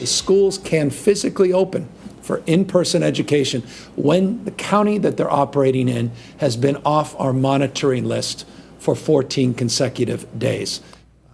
The schools can physically open for in-person education when the county that they're operating in has been off our monitoring list for 14 consecutive days.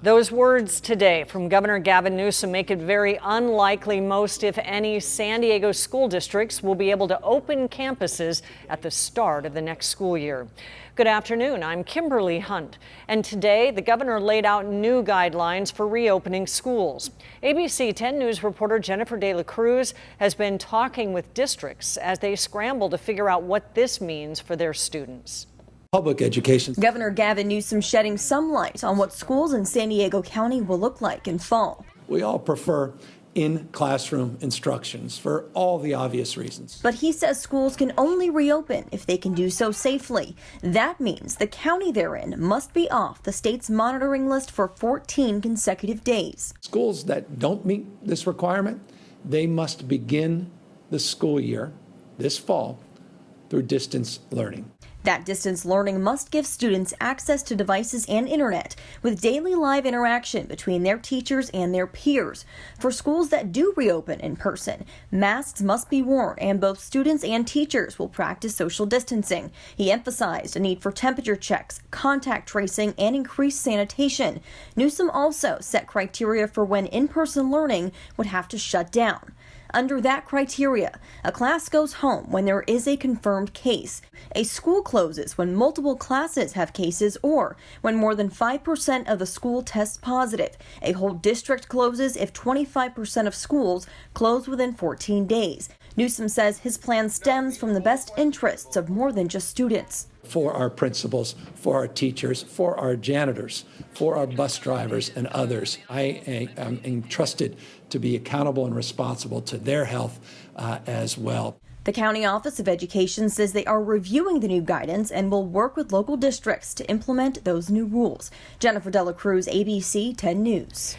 Those words today from Governor Gavin Newsom make it very unlikely most, if any, San Diego school districts will be able to open campuses at the start of the next school year. Good afternoon, I'm Kimberly Hunt, and today the governor laid out new guidelines for reopening schools. ABC 10 News reporter Jennifer De La Cruz has been talking with districts as they scramble to figure out what this means for their students. Public education. Governor Gavin Newsom shedding some light on what schools in San Diego County will look like in fall. We all prefer in-classroom instructions for all the obvious reasons. But he says schools can only reopen if they can do so safely. That means the county they're in must be off the state's monitoring list for 14 consecutive days. Schools that don't meet this requirement, they must begin the school year this fall through distance learning. That distance learning must give students access to devices and internet with daily live interaction between their teachers and their peers. For schools that do reopen in person, masks must be worn and both students and teachers will practice social distancing. He emphasized a need for temperature checks, contact tracing, and increased sanitation. Newsom also set criteria for when in-person learning would have to shut down. Under that criteria, a class goes home when there is a confirmed case. A school closes when multiple classes have cases or when more than 5% of the school tests positive. A whole district closes if 25% of schools close within 14 days. Newsom says his plan stems from the best interests of more than just students. For our principals, for our teachers, for our janitors, for our bus drivers and others. I am entrusted to be accountable and responsible to their health as well. The County Office of Education says they are reviewing the new guidance and will work with local districts to implement those new rules. Jennifer De La Cruz, ABC 10 News.